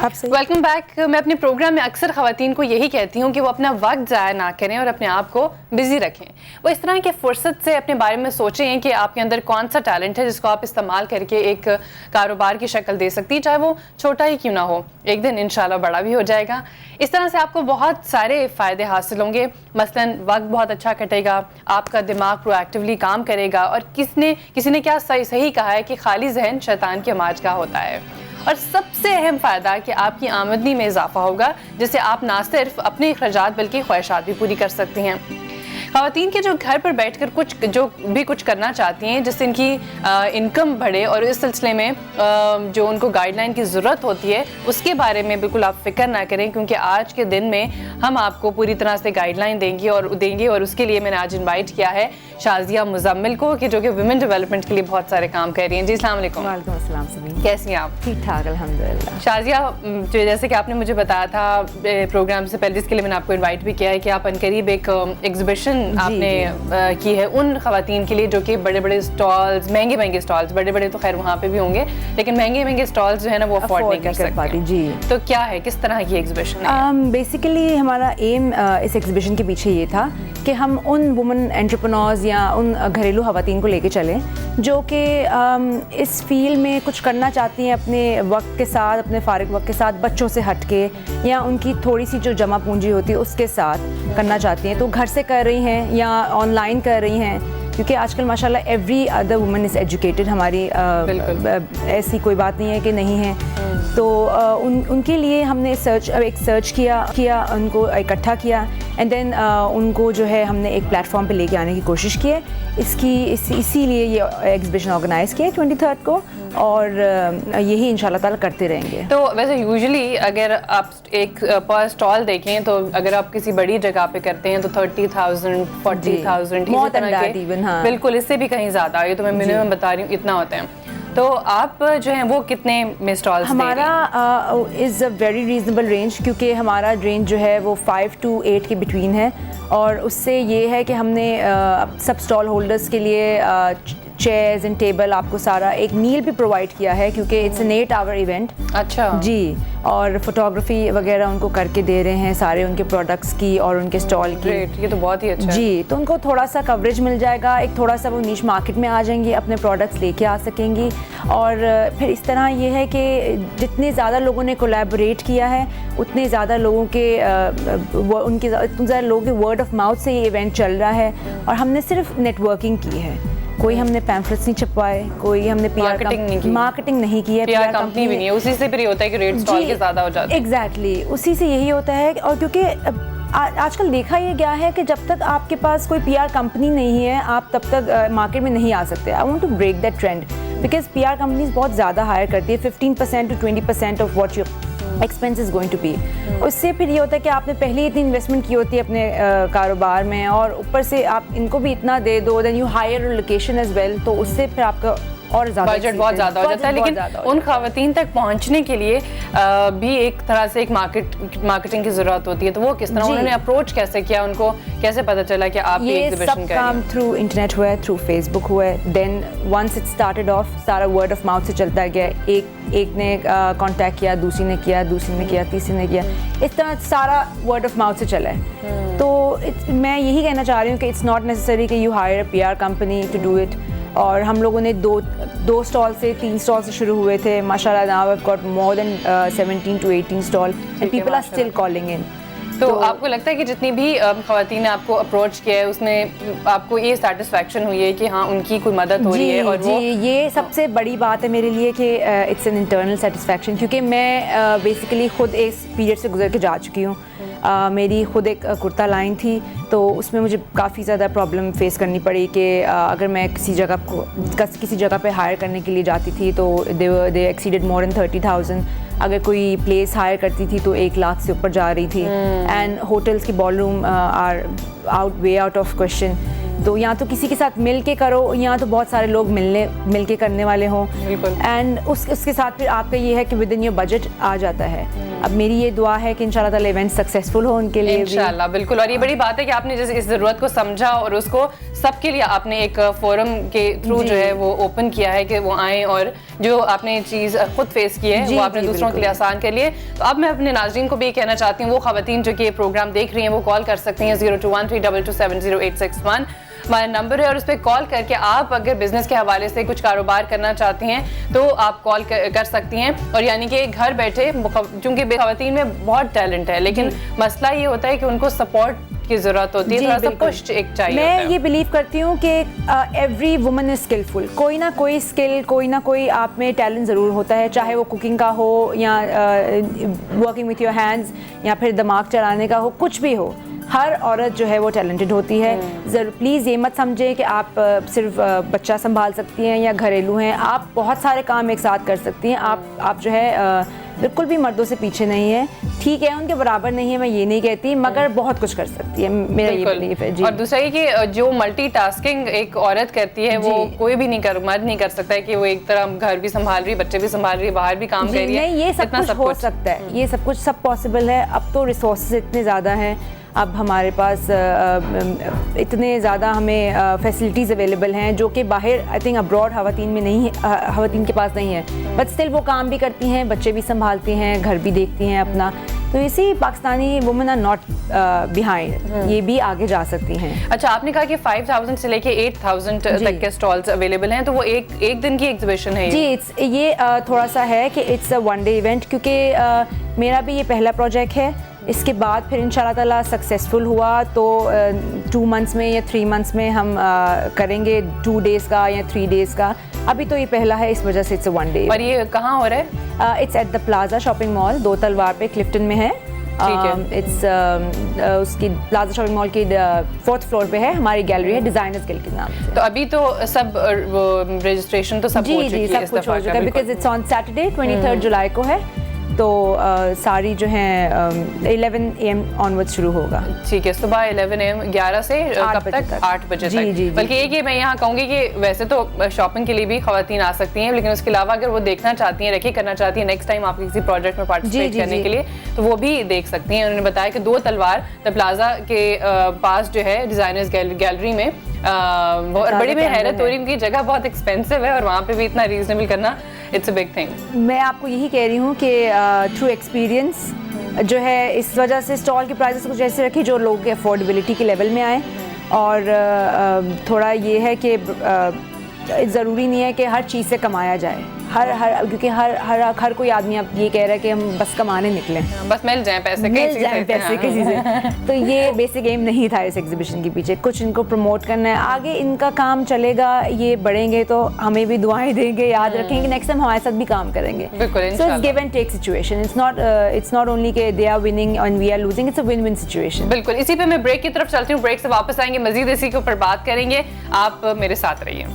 Welcome back. मैं अपने programme में अक्सर ख़वातीन को यही कहती हूँ कि वो अपना वक्त ज़ाया ना करें और अपने आप को बिजी रखें। वो इस तरह के फुर्सत से अपने बारे में सोचें कि आपके अंदर कौन सा टैलेंट है जिसको आप इस्तेमाल करके एक कारोबार की शक्ल दे सकती हैं, चाहे वो छोटा ही क्यों ना हो, एक दिन इंशाल्लाह बड़ा भी हो जाएगा। इस तरह से आपको बहुत सारे फ़ायदे हासिल होंगे। मसलन वक्त बहुत अच्छा कटेगा, आपका दिमाग प्रोएक्टिवली काम करेगा और किसी ने क्या सही कहा है कि खाली जहन शैतान की आमाज का होता है। और सबसे अहम फ़ायदा कि आपकी आमदनी में इजाफा होगा, जिससे आप ना सिर्फ अपने अखराजात बल्कि ख्वाहिशात भी पूरी कर सकते हैं। ख़वातीन के जो घर पर बैठकर कुछ करना चाहती हैं जिससे इनकी इनकम बढ़े और इस सिलसिले में जो उनको गाइडलाइन की ज़रूरत होती है उसके बारे में बिल्कुल आप फिक्र ना करें, क्योंकि आज के दिन में हम आपको पूरी तरह से गाइडलाइन देंगे और उसके लिए मैंने आज इनवाइट किया है शाज़िया मुज़म्मिल को, कि जो कि वुमेन डेवलपमेंट के लिए बहुत सारे काम कर रही हैं। जी अस्सलाम वालेकुम। वालेकुम अस्सलाम समीन, कैसी हैं आप? ठीक ठाक अल्हम्दुलिल्लाह। शाज़िया, जैसे कि आपने मुझे बताया था प्रोग्राम से पहले, जिसके लिए मैंने आपको इनवाइट भी किया है, कि आप अनकरीब एक एग्जीबिशन आपने की है उन ख़वातीन के लिए जो कि बड़े बड़े स्टॉल्स, महंगे स्टॉल्स, बड़े तो खैर वहाँ पे भी होंगे, लेकिन महंगे स्टॉल्स जो है ना वो अफोर्ड नहीं कर सकते। जी, तो क्या है, किस तरह की एग्जीबिशन है? बेसिकली हमारा एम इस एग्जीबिशन के पीछे ये था कि हम उन वुमेन एंटरप्रेन्योर्स या उन घरेलू ख़वातीन को लेके चलें जो कि इस फील्ड में कुछ करना चाहती हैं अपने वक्त के साथ, अपने फारिग वक्त के साथ, बच्चों से हट के या उनकी थोड़ी सी जो जमा पूंजी होती है उसके साथ करना चाहती हैं। तो घर से कर रही हैं या ऑनलाइन कर रही हैं, क्योंकि आजकल माशाल्लाह every other woman is educated. हमारी ऐसी कोई बात नहीं है कि नहीं है। तो उनके लिए हमने एक सर्च किया, उनको इकट्ठा किया एंड देन उनको जो है हमने एक प्लेटफॉर्म पे लेके आने की कोशिश की है। इसीलिए ये एग्जीबिशन ऑर्गेनाइज़ किया 23 को और यही इंशाल्लाह ताला करते रहेंगे। तो वैसे यूजुअली अगर आप एक पर स्टॉल देखें तो अगर आप किसी बड़ी जगह पे करते हैं तो 30,000 40,000 हाँ। बिल्कुल, इससे भी कहीं ज़्यादा, ये तो मैं मिनिमम बता रही हूँ, इतना होते हैं। तो आप जो हैं वो कितने में स्टॉल्स? हमारा is a very reasonable range, क्योंकि हमारा रेंज जो है वो 5 to 8 के बिटवीन है। और उससे ये है कि हमने सब स्टॉल होल्डर्स के लिए चेयर्स एंड टेबल, आपको सारा एक मील भी प्रोवाइड किया है, क्योंकि इट्स एन 8 आवर इवेंट। अच्छा जी। और फोटोग्राफी वगैरह उनको करके दे रहे हैं सारे उनके प्रोडक्ट्स की और उनके स्टॉल की। ये तो बहुत ही अच्छा जी, तो उनको थोड़ा सा कवरेज मिल जाएगा, एक थोड़ा सा वो नीश मार्केट में आ जाएंगी, अपने प्रोडक्ट्स लेके आ सकेंगी। और फिर इस तरह ये है कि जितने ज़्यादा लोगों ने कोलैबोरेट किया है उतने ज़्यादा लोगों के उतने ज़्यादा लोगों के वर्ड ऑफ माउथ से ये इवेंट चल रहा है। और हमने सिर्फ नेटवर्किंग की है, कोई हमने पैम्फलेट्स नहीं छपवाए, कोई हमने मार्केटिंग नहीं की है, पीआर कंपनी भी नहीं है। उसी से फिर होता है कि रेट स्टॉल के ज़्यादा हो जाते हैं। एग्जैक्टली, उसी से यही होता है। और क्योंकि आजकल देखा ये गया है कि जब तक आपके पास कोई पीआर कंपनी नहीं है आप तब तक मार्केट में नहीं आ सकते। I want to break that trend, because PR companies बहुत ज़्यादा हायर करती है, 15% to 20% of what your expense is going to be. उससे फिर ये होता है कि आपने पहले ही इतनी इन्वेस्टमेंट की होती है अपने कारोबार में, और ऊपर से आप इनको भी इतना दे दो, then you hire location as well, तो उससे फिर आपका और बजट बहुत ज़्यादा हो जाता है। लेकिन उन ख़वातीन तक पहुंचने के लिए भी एक तरह से एक मार्केटिंग की ज़रूरत होती है। तो वो किस तरह उन्होंने अप्रोच कैसे किया, उनको कैसे पता चला कि आप ये एग्जीबिशन कर रहे हैं? काम थ्रू इंटरनेट हुआ है, थ्रू फेसबुक हुआ है। Then once it started off, सारा वर्ड ऑफ माउथ से चलता गया। एक ने कांटेक्ट किया, दूसरी ने किया, तीसरी ने किया, इस तरह सारा वर्ड ऑफ माउथ से चला है। तो मैं यही कहना चाह रही हूँ कि इट्स नॉट नेसेसरी कि you hire a PR company to do it. और हम लोगों ने दो स्टॉल से 3 स्टॉल से शुरू हुए थे। माशाल्लाह now I have got more than 17 to 18 stall and people are still calling in. तो आपको लगता है कि जितनी भी ख़वातीन ने आपको अप्रोच किया है उसमें आपको ये सेटिस्फेक्शन हुई है कि हाँ उनकी कोई मदद हो रही है? और वो ये सबसे बड़ी बात है मेरे लिए कि इट्स एन इंटरनल सेटिस्फेक्शन, क्योंकि मैं बेसिकली खुद इस पीरियड से गुजर के जा चुकी हूँ। मेरी खुद एक कुर्ता लाइन थी, तो उसमें मुझे काफ़ी ज़्यादा प्रॉब्लम फेस करनी पड़ी कि अगर मैं किसी जगह पे हायर करने के लिए जाती थी तो दे एक्सीडेड मोर देन 30,000। अगर कोई प्लेस हायर करती थी तो 1 लाख से ऊपर जा रही थी। एंड होटल्स की ballroom are way out of question. तो या तो किसी के साथ मिल के करो, या तो बहुत सारे लोग मिल के करने वाले हों, एंड उसके साथ फिर आपका ये है कि विद इन योर बजट आ जाता है। अब मेरी ये दुआ है कि इंशाल्लाह ताला इवेंट सक्सेसफुल हो उनके लिए इंशाल्लाह, बिल्कुल। और ये बड़ी बात है कि आपने जैसे इस ज़रूरत को समझा और उसको सबके लिए आपने एक फोरम के थ्रू जो है वो ओपन किया है कि वो आएँ, और जो आपने चीज़ खुद फेस की है वो आपने दूसरों के लिए आसान कर लिए। तो अब मैं अपने नाज़रीन को भी कहना चाहती हूँ, वो ख़वातीन जो कि ये प्रोग्राम देख रही हैं वो कॉल कर सकती हैं 021322708661 हमारा नंबर है, और उस पर कॉल करके आप अगर बिजनेस के हवाले से कुछ कारोबार करना चाहती हैं तो आप कॉल कर सकती हैं। और यानी कि घर बैठे, चूँकि ख़वातीन में बहुत टैलेंट है, लेकिन मसला ये होता है कि उनको सपोर्ट की ज़रूरत होती है, थोड़ा सा पुश एक चाहिए। मैं ये बिलीव करती हूँ कि एवरी वुमन इज स्किलफुल। कोई ना कोई स्किल, कोई ना कोई आप में टैलेंट ज़रूर होता है, चाहे वो कुकिंग का हो या वर्किंग विथ योर हैंड्स या फिर दिमाग चलाने का हो, कुछ भी हो। हर औरत जो है वो टैलेंटेड होती है। ज़रूर प्लीज़ ये मत समझें कि आप सिर्फ बच्चा संभाल सकती हैं या घरेलू हैं, आप बहुत सारे काम एक साथ कर सकती हैं। आप जो है बिल्कुल भी मर्दों से पीछे नहीं है। ठीक है, उनके बराबर नहीं है, मैं ये नहीं कहती, मगर बहुत कुछ कर सकती है, मेरा ये बिलीफ है। जी। और दूसरा ये कि जो मल्टीटास्किंग एक औरत करती है वो कोई भी मर्द नहीं कर सकता है कि वो एक तरह घर भी संभाल रही है, बच्चे भी संभाल रही है, बाहर भी काम कर रही है। नहीं, ये सब कुछ हो सकता है, ये सब कुछ सब पॉसिबल है। अब तो रिसोर्सेज इतने ज़्यादा हैं, अब हमारे पास इतने ज़्यादा हमें फैसिलिटीज़ अवेलेबल हैं जो कि बाहर आई थिंक अब्रॉड ख़वातीन में नहीं है, ख़वातीन के पास नहीं है। बट स्टिल वो काम भी करती हैं, बच्चे भी संभालती हैं, घर भी देखती हैं अपना। तो इसी Pakistani women are not behind, ये भी आगे जा सकती हैं। अच्छा, आपने कहा कि 5000 से लेके 8000 तक के स्टॉल्स अवेलेबल हैं, तो वो एक दिन की एग्जीबिशन है जी। ये थोड़ा सा है कि it's a one day event, क्योंकि मेरा भी ये पहला प्रोजेक्ट है। इसके बाद फिर इंशाल्लाह ताला सक्सेसफुल हुआ तो 2 मंथ्स में या 3 मंथ्स में हम करेंगे 2 डेज़ का या 3 डेज़ का। अभी तो ये पहला है, इस वजह से इट्स अ वन डे। और ये कहाँ हो रहा है? It's at the plaza shopping mall, 2 तलवार पे, क्लिफ्टन में है। इट्स उसकी प्लाजा शॉपिंग मॉल की 4th फ्लोर पे है, हमारी गैलरी है डिजाइनर्स गिल्ड के नाम से। तो अभी तो सब रजिस्ट्रेशन तो सब हो चुकी है, सब कुछ हो चुका है, बिकॉज इट्स ऑन सैटरडे 23 जुलाई को है। तो सारी जो है 11 AM ऑनवर्ड शुरू होगा। ठीक है, सुबह 11 AM 11 से कब तक? 8 बजे तक। जी। बल्कि ये कि मैं यहाँ कहूँगी कि वैसे तो शॉपिंग के लिए भी ख़वातीन आ सकती हैं, लेकिन उसके अलावा अगर वो देखना चाहती हैं, रेकी करना चाहती हैं नेक्स्ट टाइम आपके किसी प्रोजेक्ट में पार्टिसिपेट करने के लिए, तो वो भी देख सकती हैं। उन्होंने बताया कि 2 तलवार द प्लाजा के पास जो है डिज़ाइनर्स गैलरी में बड़ी में हैरत हो रही, उनकी जगह बहुत एक्सपेंसिव है और वहाँ पे भी इतना रीजनेबल करना इट्स अ बिग थिंग। मैं आपको यही कह रही हूँ कि थ्रू एक्सपीरियंस जो है, इस वजह से स्टॉल के प्राइसेस कुछ ऐसे रखी जो लोगों के अफोर्डेबिलिटी के लेवल में आए। और थोड़ा ये है कि ज़रूरी नहीं है कि हर चीज़ से कमाया जाए, क्योंकि हर कोई आदमी अब ये कह रहा है कि हम बस कमाने निकले, बस मिल जाए पैसे किसी से। तो ये बेसिक एम नहीं था इस एग्जीबिशन के पीछे। कुछ इनको प्रमोट करना है, आगे इनका काम चलेगा, ये बढ़ेंगे तो हमें भी दुआएं देंगे, याद रखेंगे, नेक्स्ट टाइम हमारे साथ भी काम करेंगे। So it's give and take situation, it's not only कि they are winning and we are losing, it's a win win situation. बिल्कुल। इसी पे मैं ब्रेक की तरफ चलती हूँ, ब्रेक से वापस आएंगे, मजीद इसी के ऊपर बात करेंगे। आप मेरे साथ रहिए।